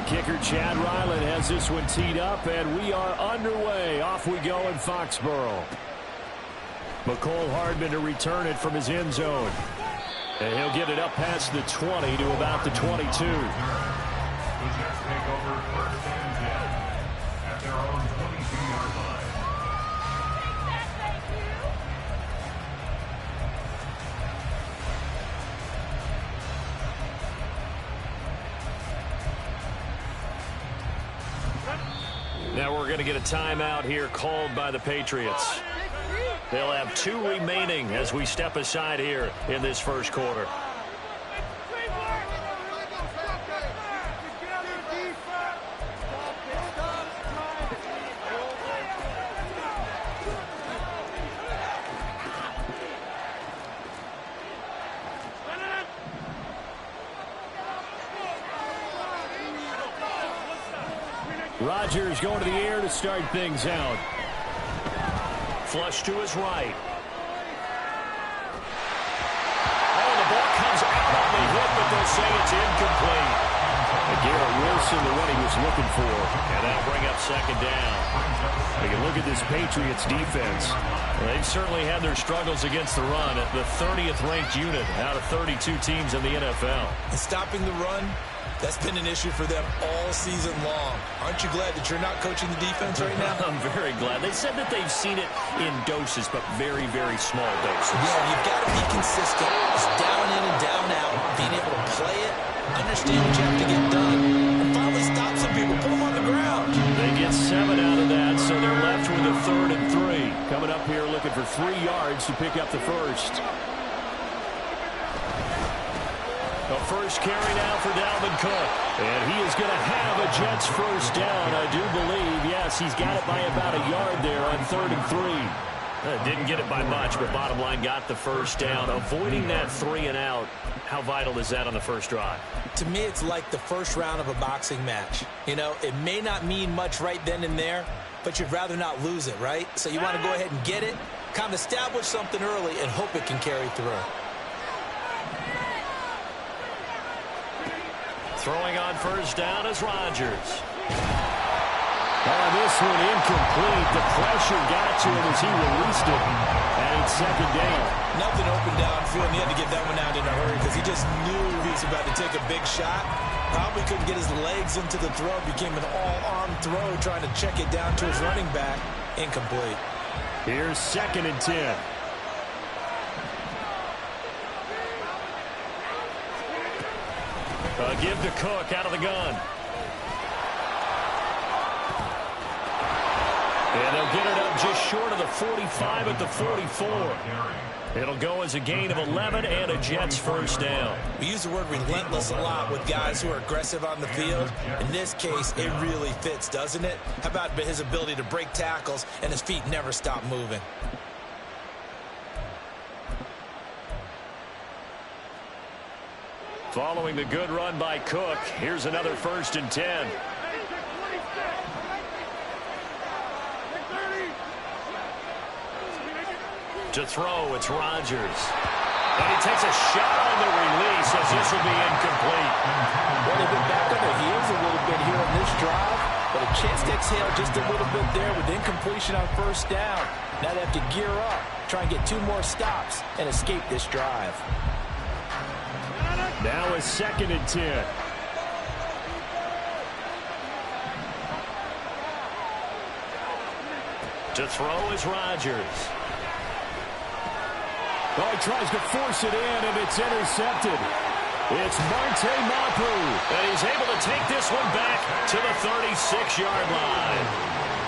kicker Chad Ryland has this one teed up, and we are underway. Off we go in Foxborough. McCole Hardman to return it from his end zone. And he'll get it up past the 20 to about the 22. Now we're going to get a timeout here called by the Patriots. They'll have 2 remaining as we step aside here in this first quarter. Rodgers going to the air to start things out. Flush to his right. Oh, the ball comes out on the hit, but they'll say it's incomplete. And Garrett Wilson, the one he was looking for. And that'll bring up second down. We can look at this Patriots defense. They've certainly had their struggles against the run at the 30th ranked unit out of 32 teams in the NFL. And stopping the run, that's been an issue for them all season long. Aren't you glad that you're not coaching the defense right now? I'm very glad. They said that they've seen it in doses, but very, very small doses. Yeah, you've got to be consistent. It's down in and down out. Being able to play it, understand what you have to get done, and finally stop some people, put them on the ground. They get 7 out of that, so they're left with a 3rd and 3. Coming up here looking for 3 yards to pick up the first. The first carry now for Dalvin Cook. And he is going to have a Jets first down, I do believe. Yes, he's got it by about a yard there on 3rd and 3. Didn't get it by much, but bottom line got the first down. Avoiding that 3 and out, how vital is that on the first drive? To me, it's like the first round of a boxing match. You know, it may not mean much right then and there, but you'd rather not lose it, right? So you want to go ahead and get it, kind of establish something early, and hope it can carry through. Throwing on first down is Rodgers. This one incomplete. The pressure got to him as he released it. And it's second down. Nothing open downfield. He had to get that one out in a hurry because he just knew he was about to take a big shot. Probably couldn't get his legs into the throw. Became an all-arm throw trying to check it down to his running back. Incomplete. Here's 2nd and 10. Give to Cook out of the gun. And they'll get it up just short of the 45 at the 44. It'll go as a gain of 11 and a Jets first down. We use the word relentless a lot with guys who are aggressive on the field. In this case, it really fits, doesn't it? How about his ability to break tackles and his feet never stop moving? Following the good run by Cook, here's another 1st and 10. To throw, it's Rodgers. And he takes a shot on the release as this will be incomplete. Well, they've been back on their heels a little bit here on this drive, but a chance to exhale just a little bit there with incompletion on first down. Now they have to gear up, try and get 2 more stops, and escape this drive. Now it's 2nd and 10. To throw is Rodgers. Oh, he tries to force it in, and it's intercepted. It's Marte Mapu. And he's able to take this one back to the 36-yard line.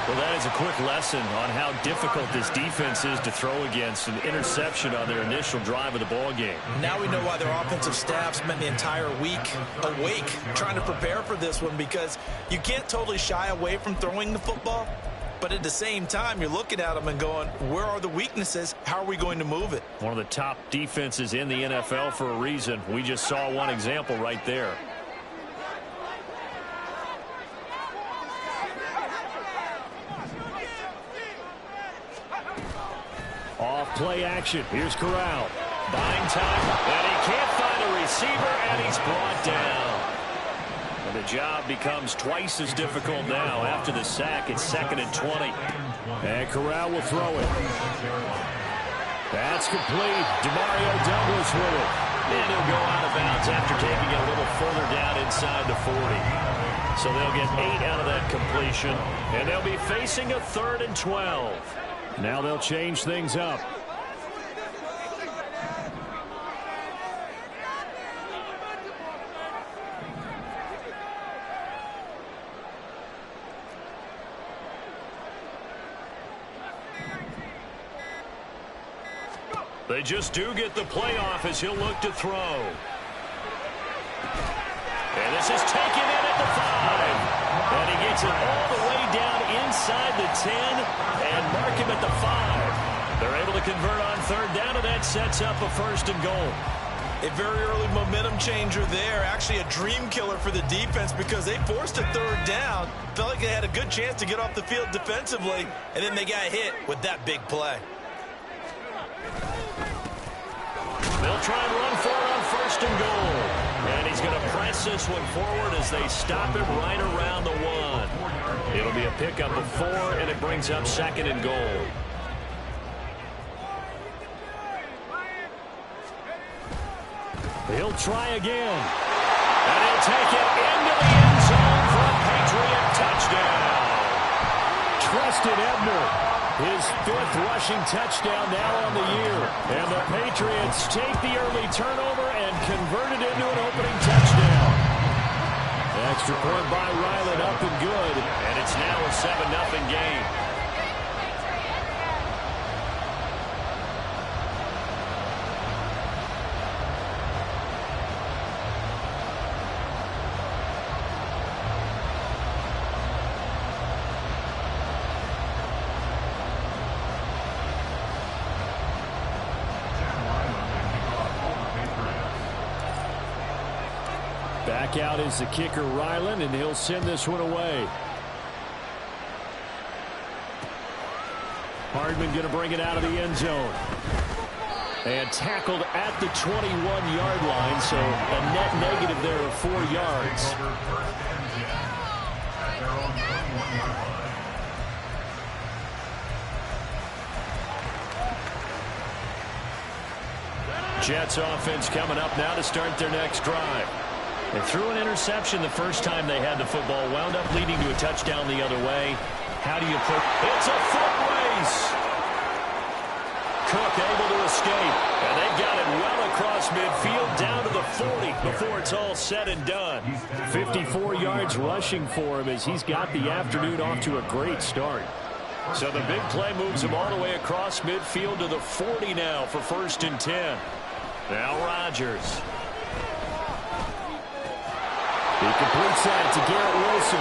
Well, that is a quick lesson on how difficult this defense is to throw against. An interception on their initial drive of the ball game. Now we know why their offensive staff spent the entire week awake trying to prepare for this one, because you can't totally shy away from throwing the football. But at the same time, you're looking at them and going, where are the weaknesses? How are we going to move it? One of the top defenses in the NFL for a reason. We just saw one example right there. Off play action. Here's Corral. Buying time. And he can't find a receiver, and he's brought down. And the job becomes twice as difficult now. After the sack, it's 2nd and 20. And Corral will throw it. That's complete. Demario Douglas with it. And he'll go out of bounds after taking it a little further down inside the 40. So they'll get 8 out of that completion. And they'll be facing a 3rd and 12. Now they'll change things up. They just do get the playoff as he'll look to throw. And this is taken in at the 5. And he gets it all the way down inside the 10 and mark him at the 5. They're able to convert on 3rd down, and that sets up a 1st and goal. A very early momentum changer there. Actually a dream killer for the defense because they forced a 3rd down. Felt like they had a good chance to get off the field defensively, and then they got hit with that big play. They'll try and run for it on 1st and goal. And he's going to press this one forward as they stop it right around the 1. It'll be a pickup of 4, and it brings up 2nd and goal. He'll try again. And he'll take it into the end zone for a Patriot touchdown. Trusted Ebner. His 5th rushing touchdown now on the year. And the Patriots take the early turnover and convert it into an opening touchdown. Extra point by Ryland, up and good. And it's now a 7-0 game. Back out is the kicker, Ryland, and he'll send this one away. Hardman going to bring it out of the end zone. And tackled at the 21-yard line, so a net negative there of 4 yards. Jets offense coming up now to start their next drive. They threw an interception the first time they had the football, wound up leading to a touchdown the other way. How do you put... It's a foot race! Cook able to escape, and they got it well across midfield down to the 40 before it's all said and done. 54 yards rushing for him as he's got the afternoon off to a great start. So the big play moves him all the way across midfield to the 40 now for 1st and 10. Now Rodgers. He completes that to Garrett Wilson.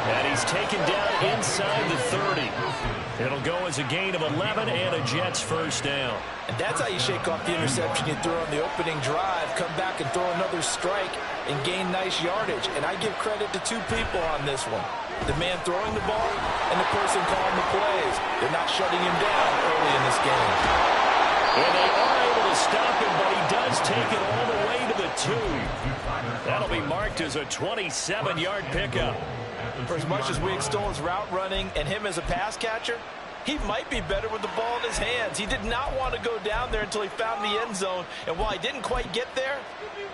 And he's taken down inside the 30. It'll go as a gain of 11 and a Jets 1st down. And that's how you shake off the interception you threw on the opening drive, come back and throw another strike and gain nice yardage. And I give credit to 2 people on this one. The man throwing the ball and the person calling the plays. They're not shutting him down early in this game. And they are able to stop him, but he does take it all the way to the 2. That'll be marked as a 27-yard pickup. For as much as we extol his route running and him as a pass catcher, he might be better with the ball in his hands. He did not want to go down there until he found the end zone. And while he didn't quite get there,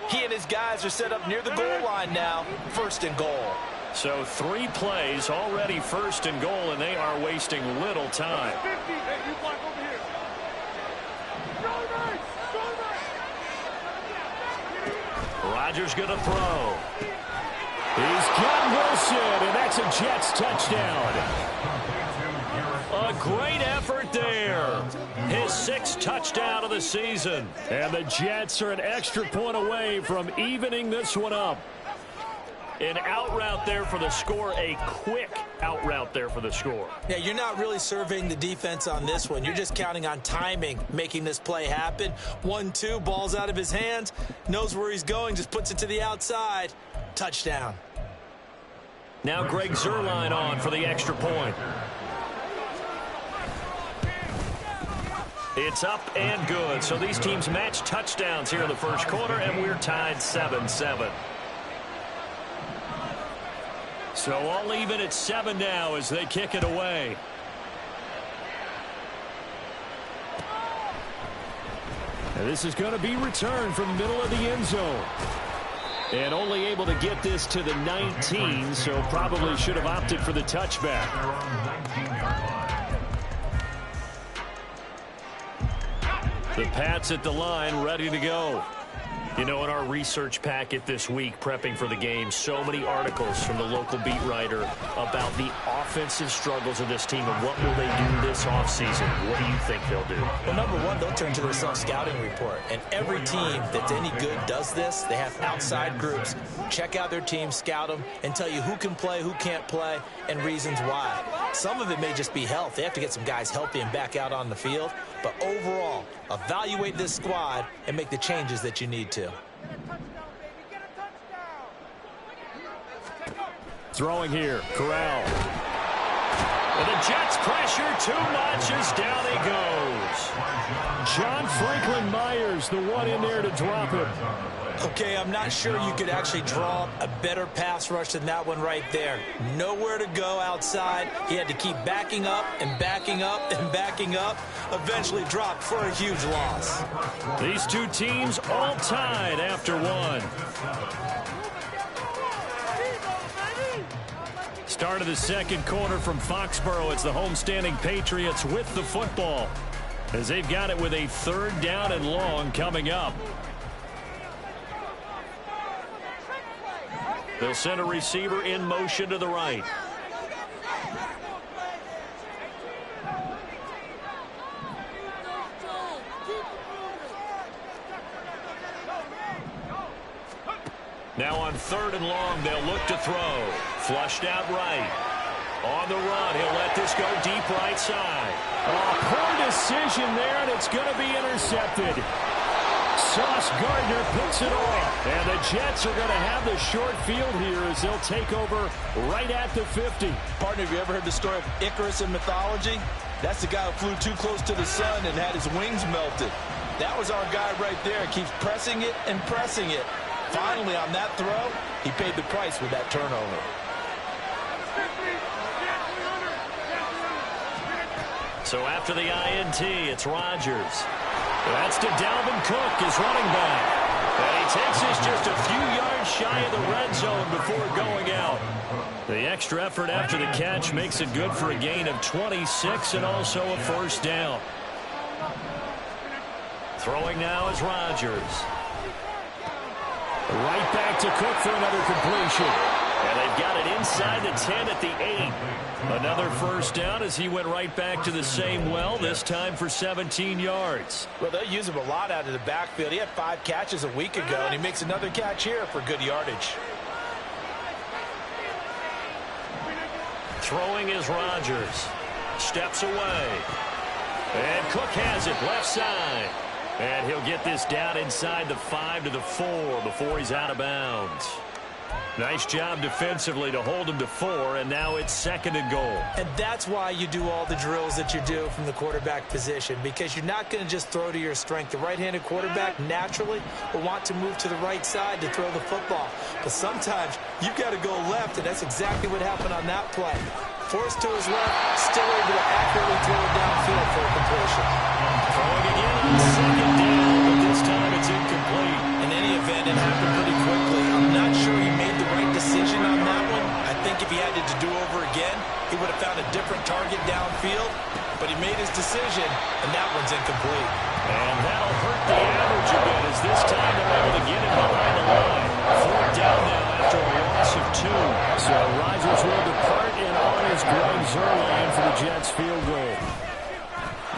he and his guys are set up near the goal line now, 1st and goal. So 3 plays already 1st and goal, and they are wasting little time. Rodgers going to throw. He's got Wilson, and that's a Jets touchdown. A great effort there. His 6th touchdown of the season. And the Jets are an extra point away from evening this one up. An out route there for the score, a quick out route there for the score. Yeah, you're not really surveying the defense on this one. You're just counting on timing, making this play happen. 1-2, ball's out of his hands, knows where he's going, just puts it to the outside. Touchdown. Now Greg Zuerlein on for the extra point. It's up and good. So these teams match touchdowns here in the first quarter, and we're tied 7-7. So all even at 7 now as they kick it away. And this is going to be returned from the middle of the end zone. And only able to get this to the 19, so probably should have opted for the touchback. The Pats at the line, ready to go. You know, in our research packet this week, prepping for the game, so many articles from the local beat writer about the offensive struggles of this team and what will they do this offseason. What do you think they'll do? Well, number one, they'll turn to their self-scouting report. And every team that's any good does this. They have outside groups. Check out their team, scout them, and tell you who can play, who can't play, and reasons why. Some of it may just be health. They have to get some guys healthy and back out on the field. But overall, evaluate this squad and make the changes that you need to. Throwing here, Corral. And the Jets pressure too much as down he goes. John Franklin Myers, the one in there to drop him. Okay, I'm not sure you could actually draw a better pass rush than that one right there. Nowhere to go outside. He had to keep backing up and backing up and backing up. Eventually dropped for a huge loss. These two teams all tied after one. Start of the second quarter from Foxborough. It's the homestanding Patriots with the football as they've got it with a 3rd down and long coming up. They'll send a receiver in motion to the right. Now on 3rd and long, they'll look to throw. Flushed out right. On the run, he'll let this go deep right side. Poor decision there, and it's going to be intercepted. Sauce Gardner picks it off. And the Jets are going to have the short field here as they'll take over right at the 50. Partner, have you ever heard the story of Icarus in mythology? That's the guy who flew too close to the sun and had his wings melted. That was our guy right there. Keeps pressing it and pressing it. Finally, on that throw, he paid the price with that turnover. So after the INT, it's Rodgers. That's to Dalvin Cook, his running back. And he takes this just a few yards shy of the red zone before going out. The extra effort after the catch makes it good for a gain of 26 and also a 1st down. Throwing now is Rodgers. Right back to Cook for another completion. And they've got it inside the 10 at the 8. Another 1st down as he went right back to the same well, this time for 17 yards. Well, they'll use him a lot out of the backfield. He had 5 catches a week ago, and he makes another catch here for good yardage. Throwing is Rodgers. Steps away. And Cook has it left side. And he'll get this down inside the 5 to the 4 before he's out of bounds. Nice job defensively to hold him to 4, and now it's 2nd and goal. And that's why you do all the drills that you do from the quarterback position, because you're not going to just throw to your strength. The right-handed quarterback naturally will want to move to the right side to throw the football. But sometimes you've got to go left, and that's exactly what happened on that play. Forced to his left, still able to accurately throw it downfield for a completion. Throwing again on 2nd down, but this time it's incomplete. In any event, it happened pretty quickly. I'm not sure he made the right decision on that one. I think if he had it to do over again, he would have found a different target downfield. But he made his decision, and that one's incomplete. And that'll hurt the average a bit as this time they're able to get him behind the line. 4th down now after a loss of 2. So Rodgers will depart, and on is Greg Zuerlein for the Jets field goal.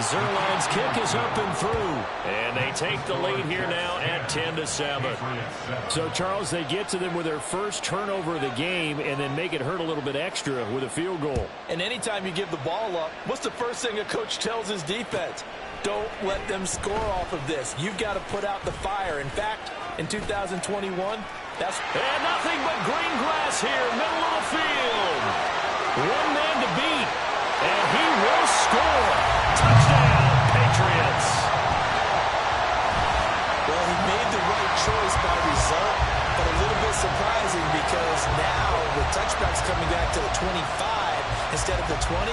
Zuerlein's kick is up and through, and they take the lead here now at 10-7. So, Charles, they get to them with their first turnover of the game and then make it hurt a little bit extra with a field goal. And anytime you give the ball up, what's the first thing a coach tells his defense? Don't let them score off of this. You've got to put out the fire. In fact, in 2021, that's... And nothing but green grass here, middle of the field. One man to beat, and he will score. Touchdown, Patriots. Well, he made the right choice by result, but a little bit surprising because now with touchbacks coming back to the 25 instead of the 20.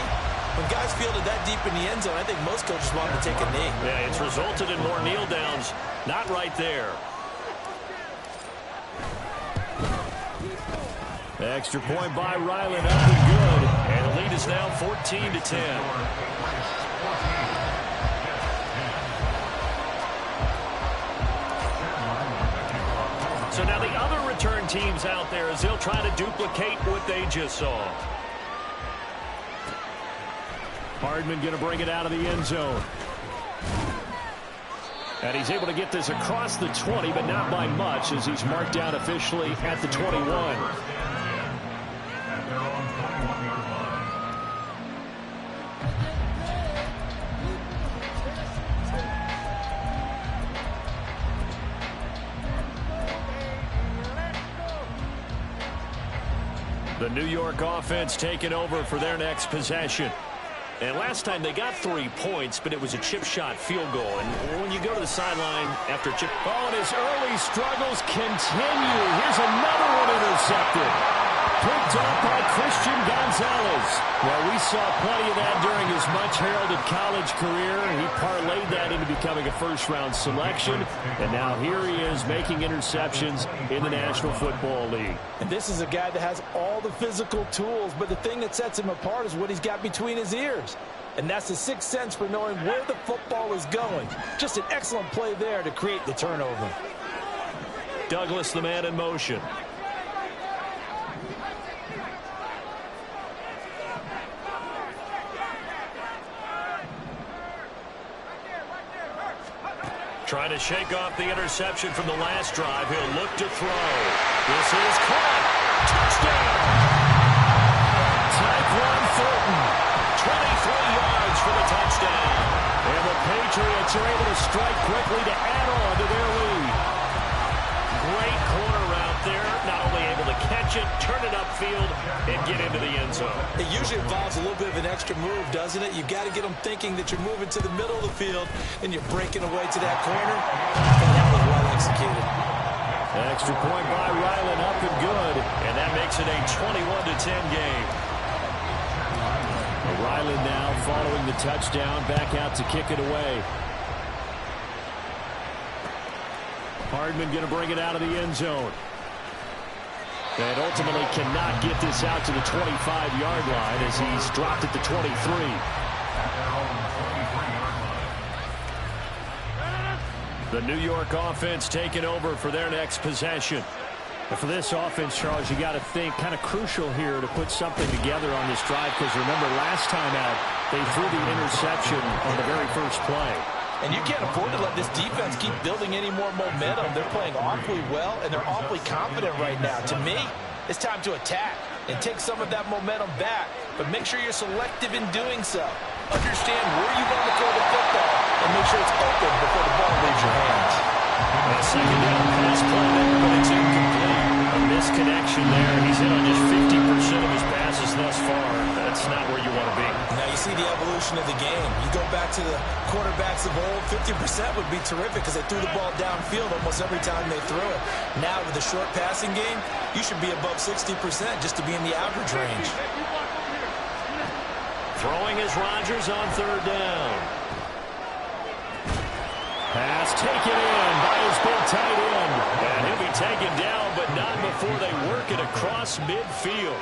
When guys fielded that deep in the end zone, I think most coaches want them to take a knee. Yeah, it's resulted in more kneel downs. Not right there. Extra point by Ryland, up and good. And the lead is now 14-10. So now the other return teams out there as they'll try to duplicate what they just saw. Hardman going to bring it out of the end zone. And he's able to get this across the 20, but not by much as he's marked down officially at the 21. The New York offense taking over for their next possession. And last time they got 3 points, but it was a chip shot field goal. And when you go to the sideline after chip... Oh, and his early struggles continue. Here's another one intercepted. Picked up by Christian Gonzalez. Well, we saw plenty of that during his much-heralded college career. He parlayed that into becoming a first-round selection. And now here he is making interceptions in the National Football League. And this is a guy that has all the physical tools, but the thing that sets him apart is what he's got between his ears. And that's the sixth sense for knowing where the football is going. Just an excellent play there to create the turnover. Douglas, the man in motion. Trying to shake off the interception from the last drive. He'll look to throw. This is caught. Touchdown! Tyquan Thornton. 23 yards for the touchdown. And the Patriots are able to strike quickly to add on to their lead. Great corner route there. Not only able to catch it, turn it upfield, and get into the end zone. It usually involves a little bit of an extra move, doesn't it? You've got to get them thinking that you're moving to the middle of the field and you're breaking away to that corner. And that was well executed. Extra point by Ryland, up and good. And that makes it a 21-10 game. Ryland now following the touchdown, back out to kick it away. Hardman going to bring it out of the end zone. And ultimately cannot get this out to the 25-yard line as he's dropped at the 23. The New York offense taking over for their next possession. And for this offense, Charles, you got to think kind of crucial here to put something together on this drive because remember last time out they threw the interception on the very first play. And you can't afford to let this defense keep building any more momentum. They're playing awfully well, and they're awfully confident right now. To me, it's time to attack and take some of that momentum back. But make sure you're selective in doing so. Understand where you want to throw the football and make sure it's open before the ball leaves your hands. A second down pass play there, but it's incomplete. A misconnection there. He's hit on just 50% of his passes thus far. That's not where you want to be. Now you see the evolution of the game. You go back to the quarterbacks of old, 50% would be terrific because they threw the ball downfield almost every time they threw it. Now with the short passing game, you should be above 60% just to be in the average range. Throwing is Rodgers on third down. Pass taken in by his big tight end. And he'll be taken down, but not before they work it across midfield.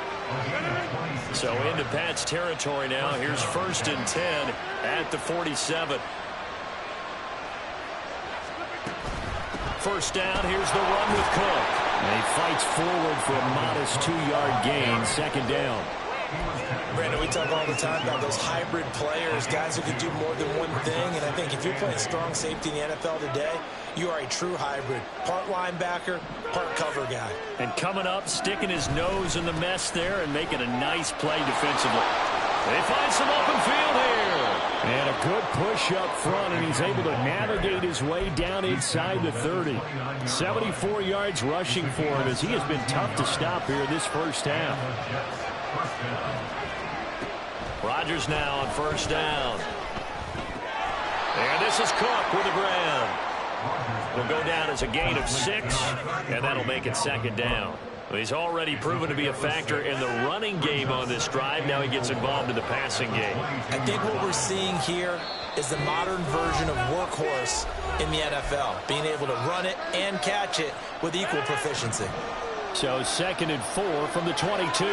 So into Pat's territory now. Here's 1st and 10 at the 47. First down, here's the run with Cook. And he fights forward for a modest 2-yard gain, second down. Brandon, we talk all the time about those hybrid players, guys who can do more than one thing. And I think if you're playing strong safety in the NFL today, you are a true hybrid. Part linebacker, part cover guy. And coming up, sticking his nose in the mess there and making a nice play defensively. They find some open field here. And a good push up front, and he's able to navigate his way down inside the 30. 74 yards rushing for him as he has been tough to stop here this first half. Rodgers now on first down. And this is Cook with the ground. Will go down as a gain of 6, and that'll make it second down. Well, he's already proven to be a factor in the running game on this drive. Now he gets involved in the passing game. I think what we're seeing here is the modern version of workhorse in the NFL, being able to run it and catch it with equal proficiency. So 2nd and 4 from the 22.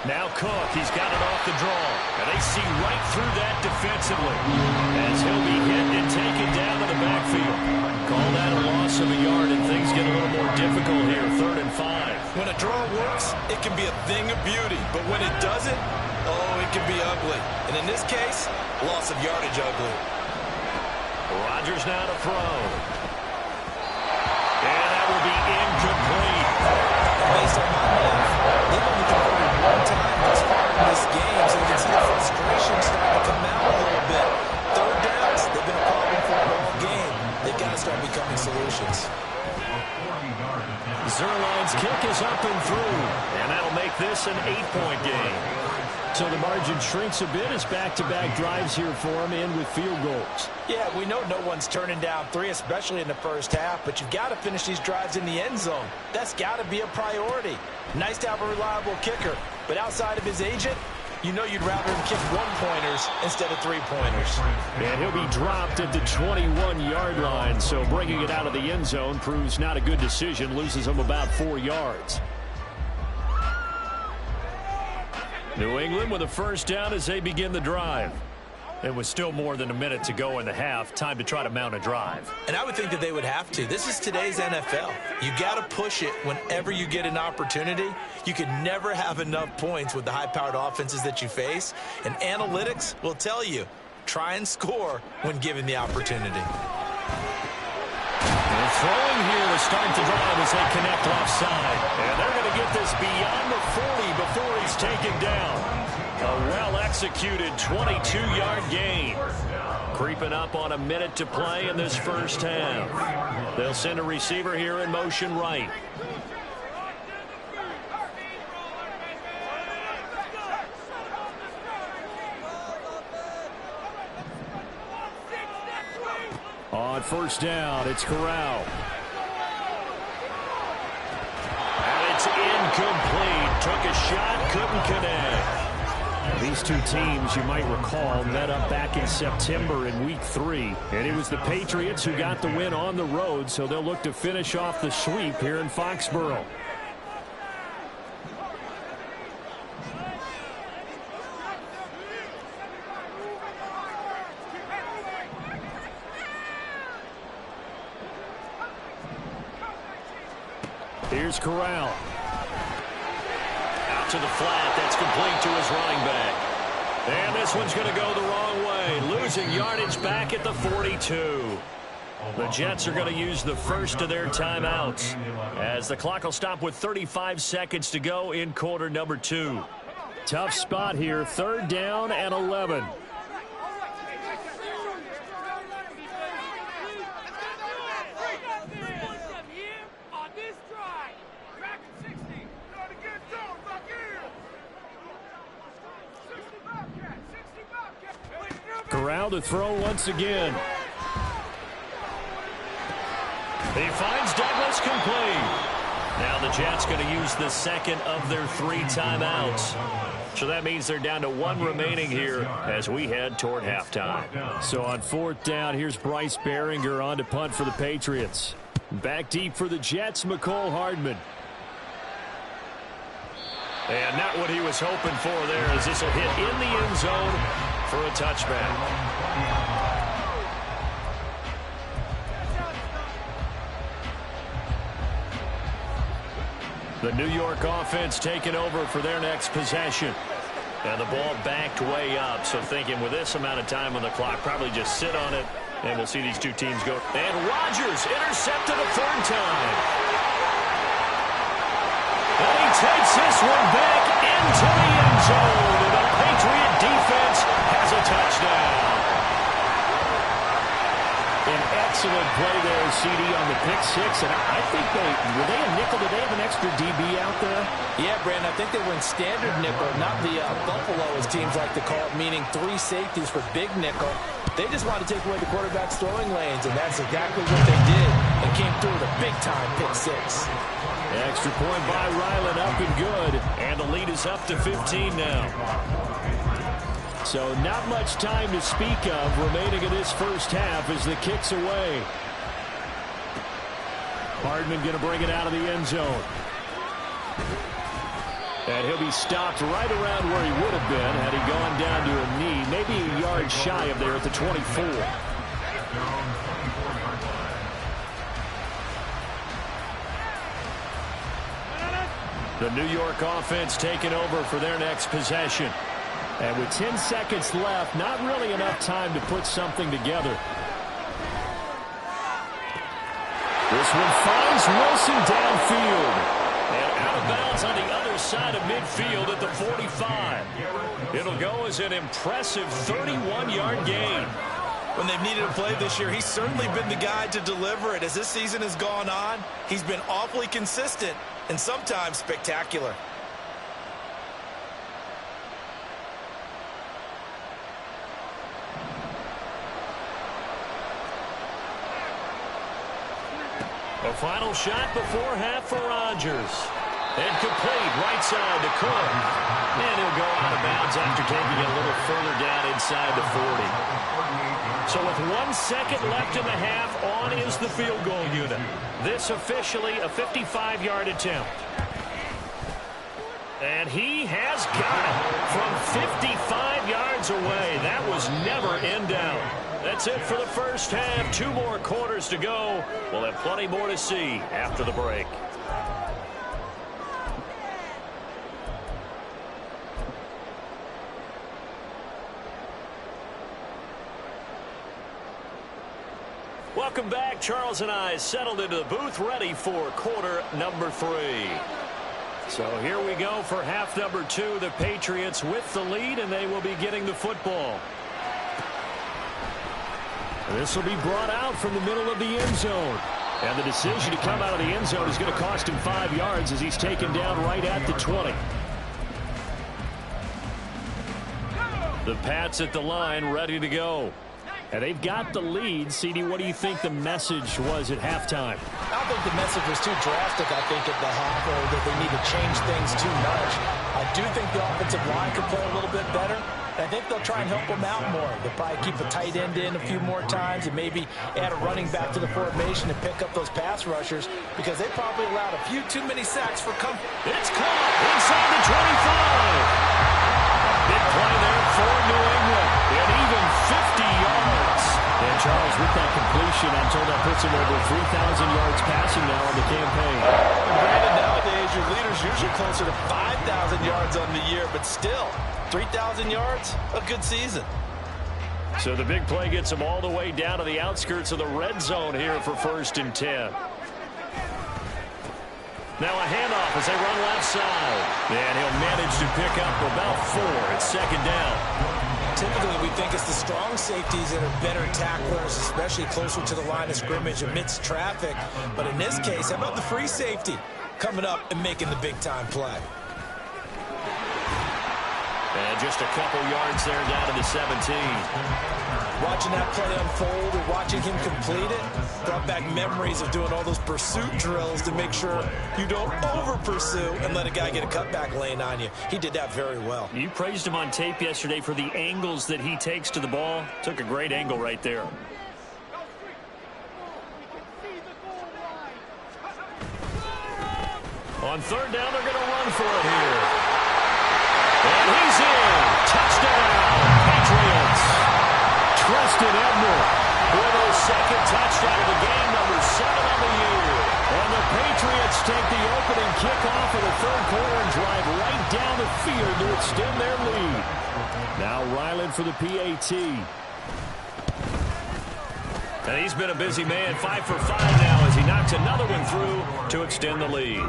Now Cook, he's got it off the draw. And they see right through that defensively as he'll be hit and taken down to the backfield. Call that a loss of a yard, and things get a little more difficult here, 3rd and 5. When a draw works, it can be a thing of beauty. But when it doesn't, oh, it can be ugly. And in this case, loss of yardage ugly. Rodgers now to throw. And that will be incomplete. Based on my math, they've only converted one time thus far in this game, so you can see the frustration starting to come out a little bit. 3rd downs, they've been a problem for them all game. They've got to start becoming solutions. Zerline's kick is up and through, and that'll make this an 8-point game. So the margin shrinks a bit as back-to-back drives here for him, in with field goals. Yeah, we know no one's turning down 3, especially in the first half, but you've got to finish these drives in the end zone. That's got to be a priority. Nice to have a reliable kicker, but outside of his agent, you know you'd rather him kick 1-pointers instead of 3-pointers. And he'll be dropped at the 21-yard line, so bringing it out of the end zone proves not a good decision, loses him about 4 yards. New England with a first down as they begin the drive. It was still more than a minute to go in the half. Time to try to mount a drive. And I would think that they would have to. This is today's NFL. You got to push it whenever you get an opportunity. You can never have enough points with the high-powered offenses that you face. And analytics will tell you, try and score when given the opportunity. And throwing here to start the drive as they connect offside. And they're going to get this beyond the 40 before he's taken down. A well-executed 22-yard gain. Creeping up on a minute to play in this first half. They'll send a receiver here in motion right. On first down, it's Corral. And it's incomplete. Took a shot, couldn't connect. These two teams, you might recall, met up back in September in Week 3. And it was the Patriots who got the win on the road, so they'll look to finish off the sweep here in Foxborough. Here's Corral. Out to the flat. That's complete to his running back. And this one's going to go the wrong way. Losing yardage back at the 42. The Jets are going to use the first of their timeouts as the clock will stop with 35 seconds to go in quarter number 2. Tough spot here. 3rd down and 11. Corral to throw once again. He finds Douglas complete. Now the Jets going to use the second of their 3 timeouts. So that means they're down to 1 remaining here as we head toward halftime. So on 4th down, here's Bryce Behringer on to punt for the Patriots. Back deep for the Jets, McCole Hardman. And not what he was hoping for there, as this will hit in the end zone for a touchback. The New York offense taking over for their next possession. And the ball backed way up, so thinking with this amount of time on the clock, probably just sit on it, and we'll see these two teams go. And Rodgers intercepted a 3rd time. And he takes this one back into the end zone. And the Patriot defense has a touchdown. An excellent play there, CD, on the pick 6. And I think were they a nickel? Did they have an extra DB out there? Yeah, Brandon, I think they were in standard nickel, not the Buffalo, as teams like to call it, meaning 3 safeties for big nickel. They just wanted to take away the quarterback's throwing lanes, and that's exactly what they did. and came through with a big-time pick-6. Extra point by Ryland, up and good. And the lead is up to 15 now. So not much time to speak of remaining in this first half as the kick's away. Hardman going to bring it out of the end zone. And he'll be stopped right around where he would have been had he gone down to a knee, maybe a yard shy of there at the 24. The New York offense taking over for their next possession. And with 10 seconds left, not really enough time to put something together. This one finds Wilson downfield. And out of bounds on the other side of midfield at the 45. It'll go as an impressive 31-yard gain. When they've needed a play this year, he's certainly been the guy to deliver it. As this season has gone on, he's been awfully consistent and sometimes spectacular. A final shot before half for Rodgers. And complete right side to Cook. And he'll go out of bounds after taking it a little further down inside the 40. So with 1 second left in the half, on is the field goal unit. This officially a 55-yard attempt. And he has got it from 55 yards away. That was never in doubt. That's it for the first half. 2 more quarters to go. We'll have plenty more to see after the break. Welcome back. Charles and I settled into the booth ready for quarter number 3. So here we go for half number 2. The Patriots with the lead, and they will be getting the football. This will be brought out from the middle of the end zone. And the decision to come out of the end zone is going to cost him 5 yards as he's taken down right at the 20. The Pats at the line ready to go. And they've got the lead. CD, what do you think the message was at halftime? I don't think the message was too drastic, I think, at the half, or that they need to change things too much. I do think the offensive line could play a little bit better. I think they'll try and help them out more. They'll probably keep a tight end in a few more times and maybe add a running back to the formation and pick up those pass rushers because they probably allowed a few too many sacks for comfort. It's caught inside the 25. Big play there for New England. And even 50 yards. And Charles, with that completion, I'm told that puts him over 3,000 yards passing now on the campaign. And granted, nowadays, your leader's usually closer to 5,000 yards on the year, but still, 3,000 yards, a good season. So the big play gets him all the way down to the outskirts of the red zone here for 1st and 10. Now a handoff as they run left side. And he'll manage to pick up about 4. It's 2nd down. Typically, we think it's the strong safeties that are better tacklers, especially closer to the line of scrimmage amidst traffic. But in this case, how about the free safety coming up and making the big-time play? And just a couple yards there down to the 17. Watching that play unfold and watching him complete it brought back memories of doing all those pursuit drills to make sure you don't over-pursue and let a guy get a cutback lane on you. He did that very well. You praised him on tape yesterday for the angles that he takes to the ball. Took a great angle right there. On 3rd down, they're going to run for it here. And he's in. Touchdown, Patriots. Tristan Ebner with a 2nd touchdown of the game, number 7 on the year. And the Patriots take the opening kickoff of the 3rd quarter and drive right down the field to extend their lead. Now Ryland for the PAT. And he's been a busy man, 5 for 5 now as he knocks another one through to extend the lead.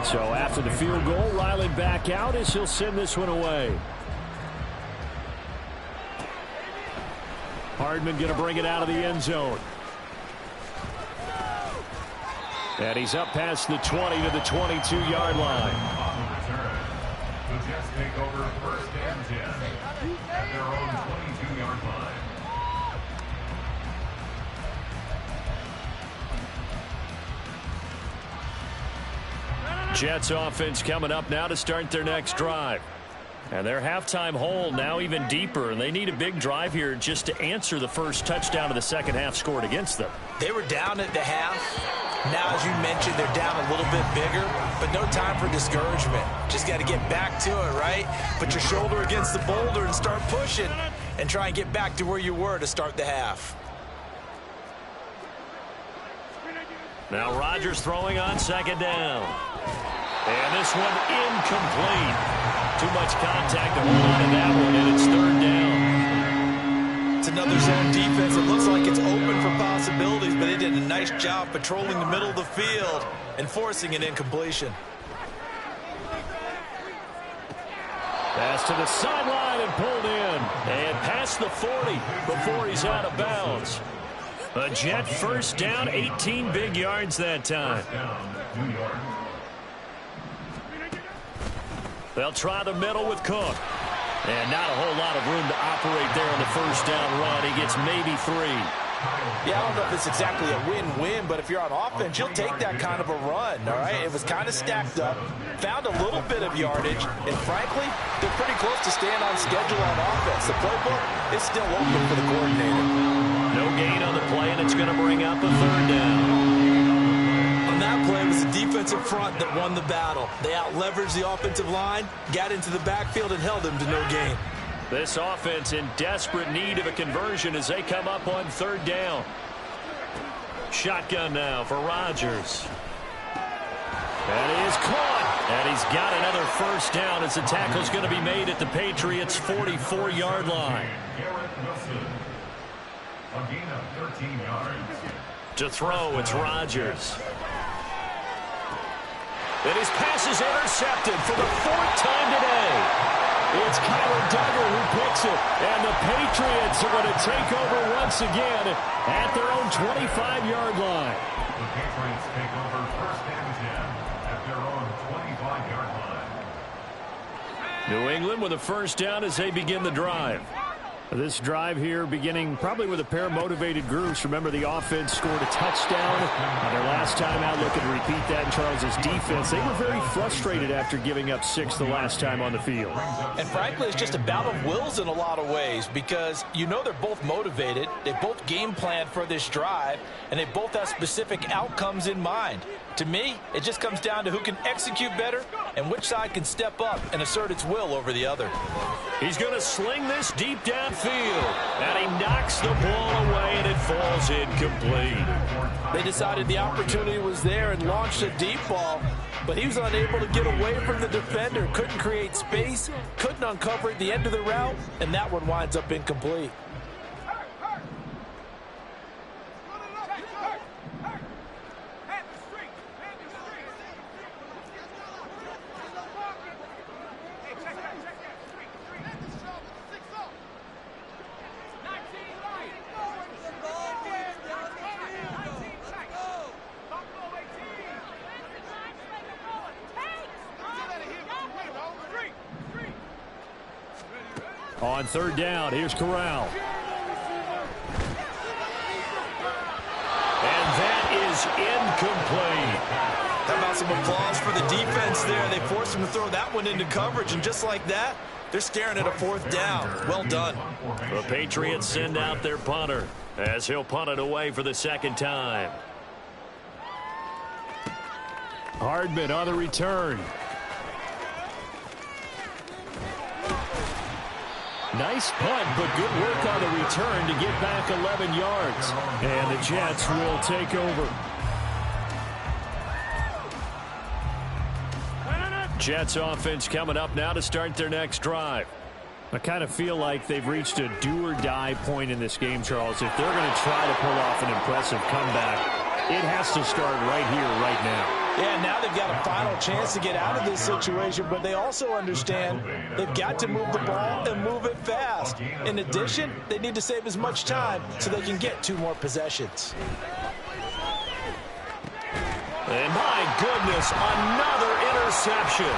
So after the field goal, Ryland back out as he'll send this one away. Hardman going to bring it out of the end zone. And he's up past the 20 to the 22-yard line. The Jets take over 1st and 10 at their own 22-yard Jets offense coming up now to start their next drive. And their halftime hole now even deeper, and they need a big drive here just to answer the first touchdown of the second half scored against them. They were down at the half. Now, as you mentioned, they're down a little bit bigger, but no time for discouragement. Just got to get back to it, right? Put your shoulder against the boulder and start pushing and try and get back to where you were to start the half. Now Rodgers throwing on second down. And this one incomplete. Too much contact to hold on to that one, and it's third down. It's another zone defense. It looks like it's open for possibilities, but they did a nice job patrolling the middle of the field and forcing an incompletion. Pass to the sideline and pulled in. And past the 40 before he's out of bounds. A Jet first down, 18 big yards that time. They'll try the middle with Cook. And not a whole lot of room to operate there on the first down run. He gets maybe 3. Yeah, I don't know if it's exactly a win-win, but if you're on offense, you'll take that kind of a run, all right? It was kind of stacked up, found a little bit of yardage, and frankly, they're pretty close to staying on schedule on offense. The playbook is still open for the coordinator. No gain on the play, and it's going to bring up a third down. On that play, it was the defensive front that won the battle. They out-leveraged the offensive line, got into the backfield, and held them to no gain. This offense in desperate need of a conversion as they come up on third down. Shotgun now for Rodgers. That is caught. And he's got another first down as the tackle's going to be made at the Patriots' 44-yard line. A gain of 13 yards. To throw, it's Rodgers. And his pass is intercepted for the 4th time today. It's Kyler Duggar who picks it. And the Patriots are going to take over once again at their own 25-yard line. The Patriots take over first and 10 at their own 25-yard line. New England with a first down as they begin the drive. This drive here beginning probably with a pair of motivated groups. Remember, the offense scored a touchdown on their last time out. Looking to repeat that in Charles's defense. They were very frustrated after giving up 6 the last time on the field. And frankly, it's just a battle of wills in a lot of ways because you know they're both motivated. They both game planned for this drive, and they both have specific outcomes in mind. To me, it just comes down to who can execute better and which side can step up and assert its will over the other. He's going to sling this deep downfield, and he knocks the ball away, and it falls incomplete. They decided the opportunity was there and launched a deep ball, but he was unable to get away from the defender, couldn't create space, couldn't uncover at the end of the route, and that one winds up incomplete. On third down, here's Corral. And that is incomplete. How about some applause for the defense there? They forced him to throw that one into coverage, and just like that, they're staring at a 4th down. Well done. The Patriots send out their punter as he'll punt it away for the 2nd time. Hardman on the return. Nice punt, but good work on the return to get back 11 yards. And the Jets will take over. Jets offense coming up now to start their next drive. I kind of feel like they've reached a do-or-die point in this game, Charles. If they're going to try to pull off an impressive comeback, it has to start right here, right now. Yeah, now they've got a final chance to get out of this situation, but they also understand they've got to move the ball and move it fast. In addition, they need to save as much time so they can get 2 more possessions. And my goodness, another interception.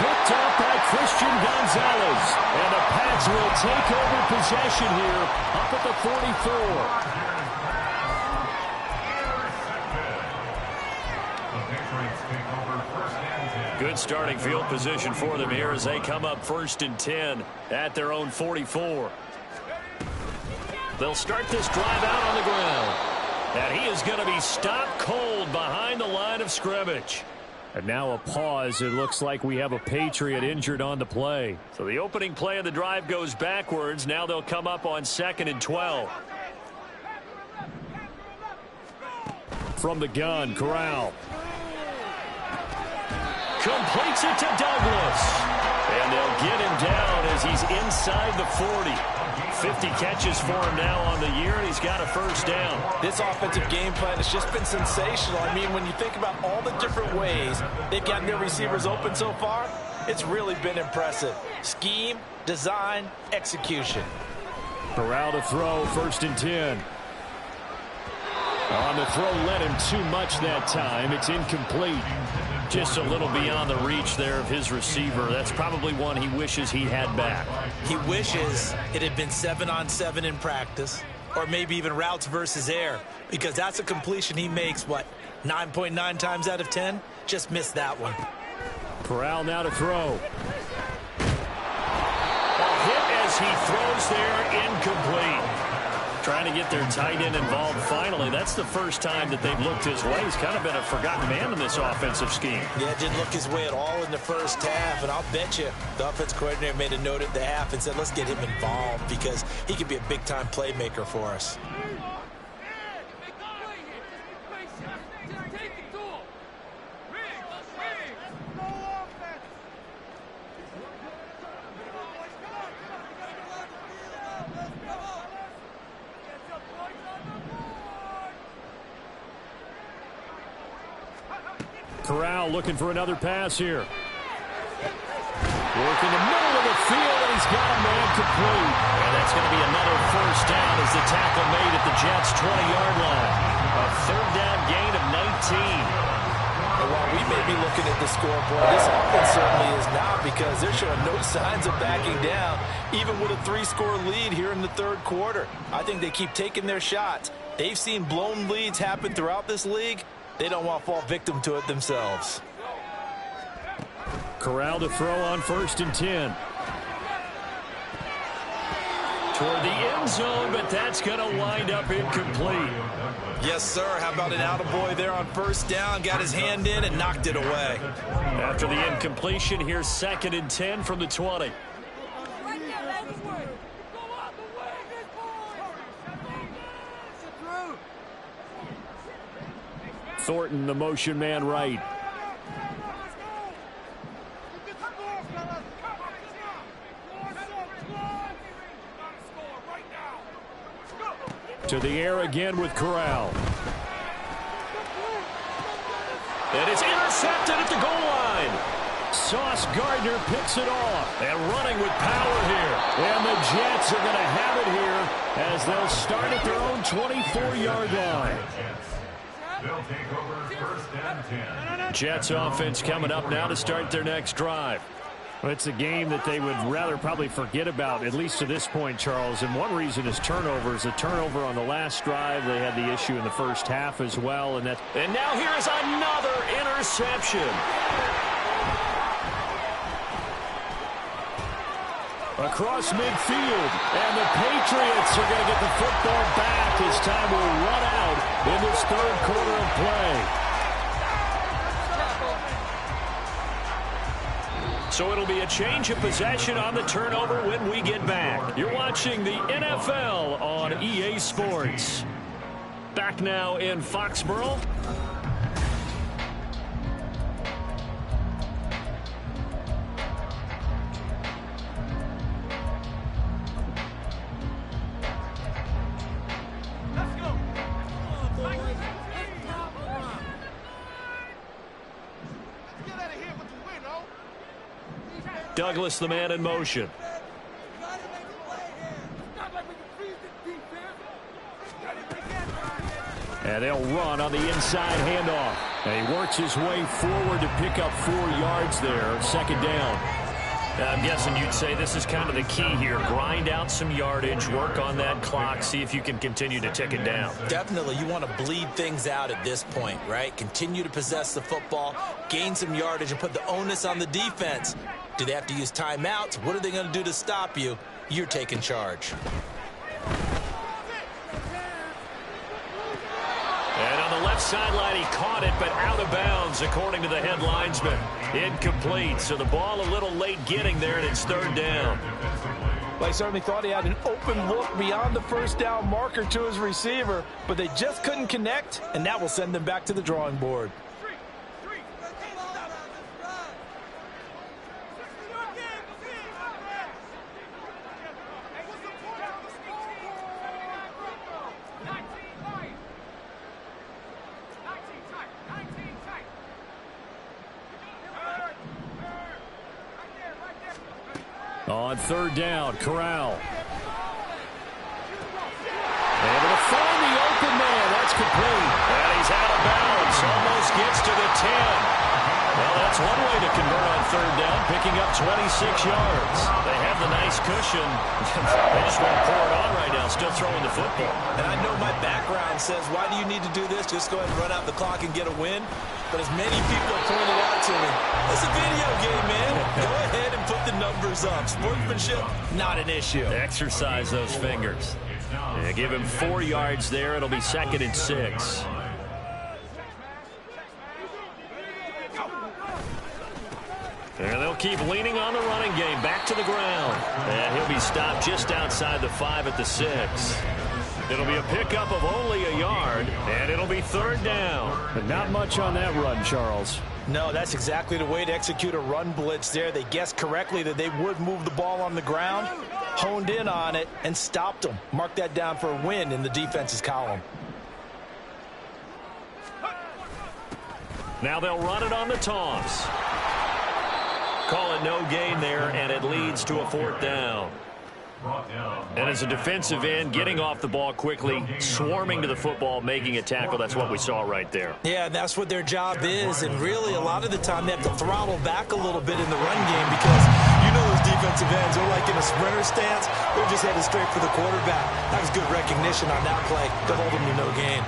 Picked up by Christian Gonzalez. And the Pats will take over possession here up at the 44. The Patriots take over first Good starting field position for them here as they come up 1st and 10 at their own 44. They'll start this drive out on the ground. And he is going to be stopped cold behind the line of scrimmage. And now a pause. It looks like we have a Patriot injured on the play. So the opening play of the drive goes backwards. Now they'll come up on 2nd and 12. From the gun, Corral. Completes it to Douglas. And they'll get him down as he's inside the 40. 50 catches for him now on the year, and he's got a first down. This offensive game plan has just been sensational. I mean, when you think about all the different ways they've gotten their receivers open so far, it's really been impressive. Scheme, design, execution. Corral to throw, 1st and 10. On the throw, led him too much that time. It's incomplete. Just a little beyond the reach there of his receiver. That's probably one he wishes he had back. He wishes it had been 7-on-7 in practice, or maybe even routes versus air, because that's a completion he makes, 9.9 times out of 10? Just missed that one. Corral now to throw. A hit as he throws there, incomplete. Trying to get their tight end involved finally. That's the first time that they've looked his way. He's kind of been a forgotten man in this offensive scheme. Yeah, didn't look his way at all in the first half, and I'll bet you the offense coordinator made a note at the half and said, let's get him involved because he could be a big-time playmaker for us. Corral looking for another pass here. Working the middle of the field, and he's got a man complete. And that's going to be another first down as the tackle made at the Jets' 20-yard line. A 3rd down gain of 19. And while we may be looking at the scoreboard, this offense certainly is not, because they're showing no signs of backing down, even with a 3-score lead here in the 3rd quarter. I think they keep taking their shots. They've seen blown leads happen throughout this league. They don't want to fall victim to it themselves. Corral to throw on 1st and 10. Toward the end zone, but that's going to wind up incomplete. Yes, sir. How about an attaboy there on 1st down? Got his hand in and knocked it away. After the incompletion, here's 2nd and 10 from the 20. Thornton, the motion man right. To the air again with Corral. And it's intercepted at the goal line. Sauce Gardner picks it off. And running with power here. And the Jets are going to have it here as they'll start at their own 24-yard line. They'll take over 1st and 10. Jets offense coming up now to start their next drive. Well, it's a game that they would rather probably forget about, at least to this point, Charles. And one reason is turnovers. A turnover on the last drive. They had the issue in the first half as well. And now here is another interception. Across midfield, and the Patriots are going to get the football back as time will run out in this 3rd quarter of play. So it'll be a change of possession on the turnover when we get back. You're watching the NFL on EA Sports. Back now in Foxborough. Douglas, the man in motion. And they'll run on the inside handoff. And he works his way forward to pick up 4 yards there. 2nd down. I'm guessing you'd say this is kind of the key here. Grind out some yardage, work on that clock, see if you can continue to tick it down. Definitely, you want to bleed things out at this point, right? Continue to possess the football, gain some yardage, and put the onus on the defense. Do they have to use timeouts? What are they going to do to stop you? You're taking charge. And on the left sideline, he caught it, but out of bounds, according to the head linesman. Incomplete, so the ball a little late getting there, and it's third down. Well, I certainly thought he had an open look beyond the first down marker to his receiver, but they just couldn't connect, and that will send them back to the drawing board. On third down, Corral. Able to find the open man. That's complete. And he's out of bounds. Almost gets to the 10. Well, that's one way to convert on third down, picking up 26 yards. They have the nice cushion. They just won't pour it on right now, still throwing the football. And I know my background says, why do you need to do this? Just go ahead and run out the clock and get a win. But as many people have pointed out to me, it's a video game, man. Go ahead and put the numbers up. Sportsmanship, not an issue. Exercise those fingers. Yeah, give him 4 yards there. It'll be 2nd and 6. And they'll keep leaning on the running game. Back to the ground. And he'll be stopped just outside the 5 at the 6. It'll be a pickup of only a yard, and it'll be third down. But not much on that run, Charles. No, that's exactly the way to execute a run blitz there. They guessed correctly that they would move the ball on the ground, honed in on it, and stopped them. Mark that down for a win in the defense's column. Now they'll run it on the toss. Call it no gain there, and it leads to a 4th down. And as a defensive end, getting off the ball quickly, swarming to the football, making a tackle, that's what we saw right there. Yeah, that's what their job is, and really a lot of the time they have to throttle back a little bit in the run game because you know those defensive ends are like in a sprinter stance. They're just headed straight for the quarterback. That was good recognition on that play to hold them to no gain.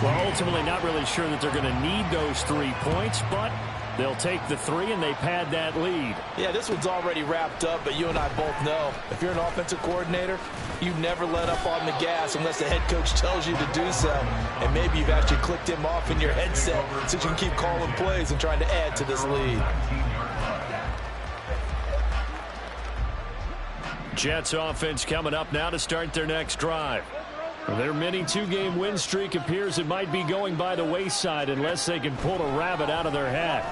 Well, ultimately not really sure that they're going to need those 3 points, but they'll take the 3 and they pad that lead. Yeah, this one's already wrapped up, but you and I both know if you're an offensive coordinator, you never let up on the gas unless the head coach tells you to do so. And maybe you've actually clicked him off in your headset so you can keep calling plays and trying to add to this lead. Jets offense coming up now to start their next drive. Their mini 2-game win streak appears it might be going by the wayside unless they can pull a rabbit out of their hat.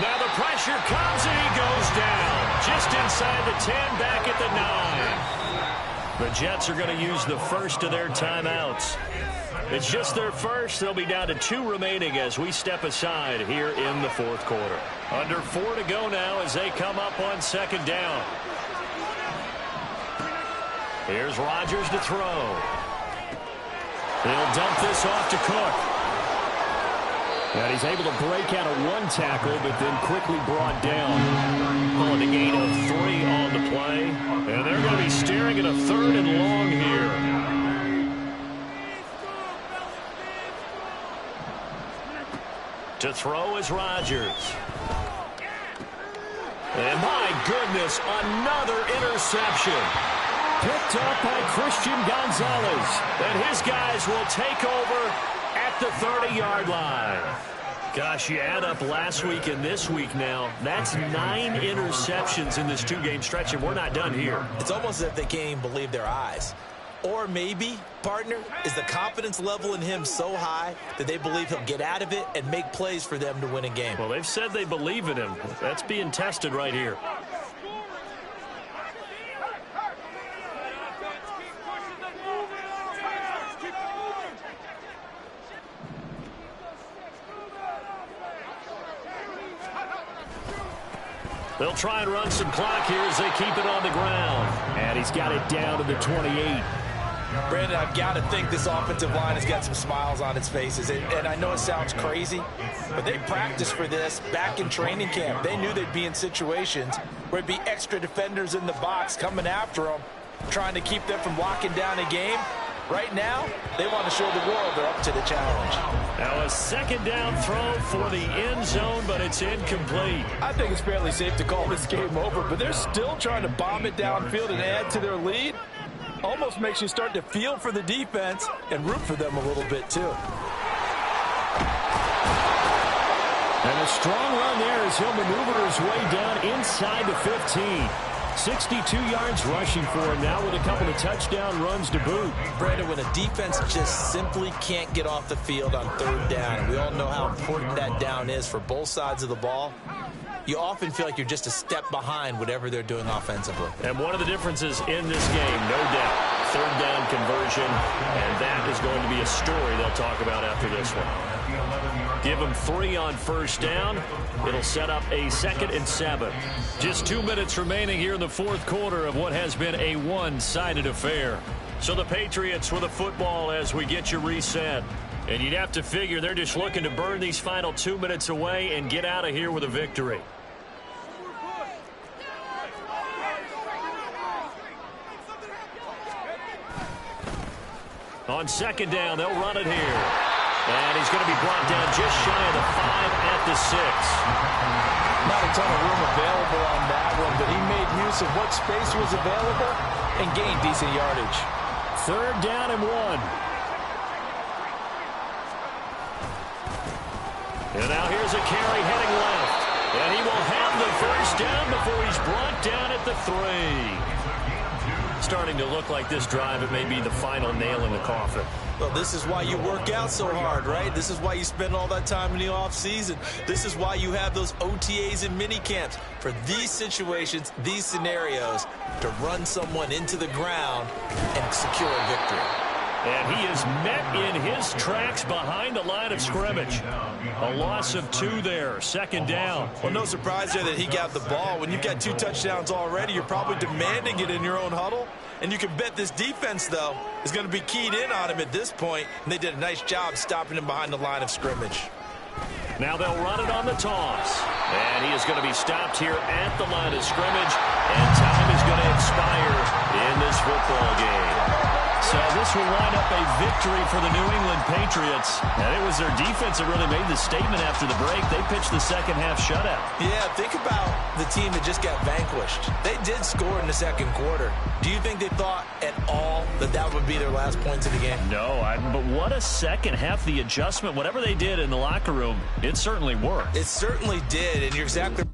Now the pressure comes and he goes down. Just inside the 10, back at the 9. The Jets are going to use the first of their timeouts. It's just their first. They'll be down to 2 remaining as we step aside here in the 4th quarter. Under 4 to go now as they come up on 2nd down. Here's Rodgers to throw. He'll dump this off to Cook. And he's able to break out of 1 tackle, but then quickly brought down. Pulling a gain of 3 on the play. And they're going to be staring at a 3rd and long here. To throw is Rodgers. And my goodness, another interception. Picked up by Christian Gonzalez. And his guys will take over at the 30-yard line. Gosh, you add up last week and this week now, that's 9 interceptions in this 2-game stretch, and we're not done here. It's almost as if they can't even believe their eyes. Or maybe, partner, is the confidence level in him so high that they believe he'll get out of it and make plays for them to win a game. Well, they've said they believe in him. That's being tested right here. They'll try and run some clock here as they keep it on the ground. And he's got it down to the 28. Brandon, I've got to think this offensive line has got some smiles on its faces. And I know it sounds crazy, but they practiced for this back in training camp. They knew they'd be in situations where there'd be extra defenders in the box coming after them, trying to keep them from locking down a game. Right now, they want to show the world they're up to the challenge. Now a second down throw for the end zone, but it's incomplete. I think it's fairly safe to call this game over, but they're still trying to bomb it downfield and add to their lead. Almost makes you start to feel for the defense and root for them a little bit, too. And a strong run there as he'll maneuver his way down inside the 15. 62 yards rushing for him now with a couple of touchdown runs to boot. Brandon, when a defense just simply can't get off the field on third down, and we all know how important that down is for both sides of the ball, you often feel like you're just a step behind whatever they're doing offensively. And one of the differences in this game, no doubt, third down conversion, and that is going to be a story they'll talk about after this one. Give them 3 on first down. It'll set up a 2nd and 7. Just 2 minutes remaining here in the fourth quarter of what has been a one-sided affair. So the Patriots with a football as we get you reset. And you'd have to figure they're just looking to burn these final 2 minutes away and get out of here with a victory. On second down, they'll run it here. And he's going to be brought down just shy of the 5 at the 6. Not a ton of room available on that one, but he made use of what space was available and gained decent yardage. Third down and 1. And now here's a carry heading left. And he will have the first down before he's brought down at the 3. Starting to look like this drive, it may be the final nail in the coffin. Well, this is why you work out so hard, right? This is why you spend all that time in the offseason. This is why you have those OTAs and mini camps for these situations, these scenarios, to run someone into the ground and secure a victory. And he is met in his tracks behind the line of scrimmage. A loss of 2 there, second down. Well, no surprise there that he got the ball. When you've got 2 touchdowns already, you're probably demanding it in your own huddle. And you can bet this defense, though, is going to be keyed in on him at this point. And they did a nice job stopping him behind the line of scrimmage. Now they'll run it on the toss. And he is going to be stopped here at the line of scrimmage. And time is going to expire in this football game. So this will line up a victory for the New England Patriots. And it was their defense that really made the statement after the break. They pitched the second half shutout. Yeah, think about the team that just got vanquished. They did score in the second quarter. Do you think they thought at all that that would be their last points of the game? No, but what a second half. The adjustment, whatever they did in the locker room, it certainly worked. It certainly did, and you're exactly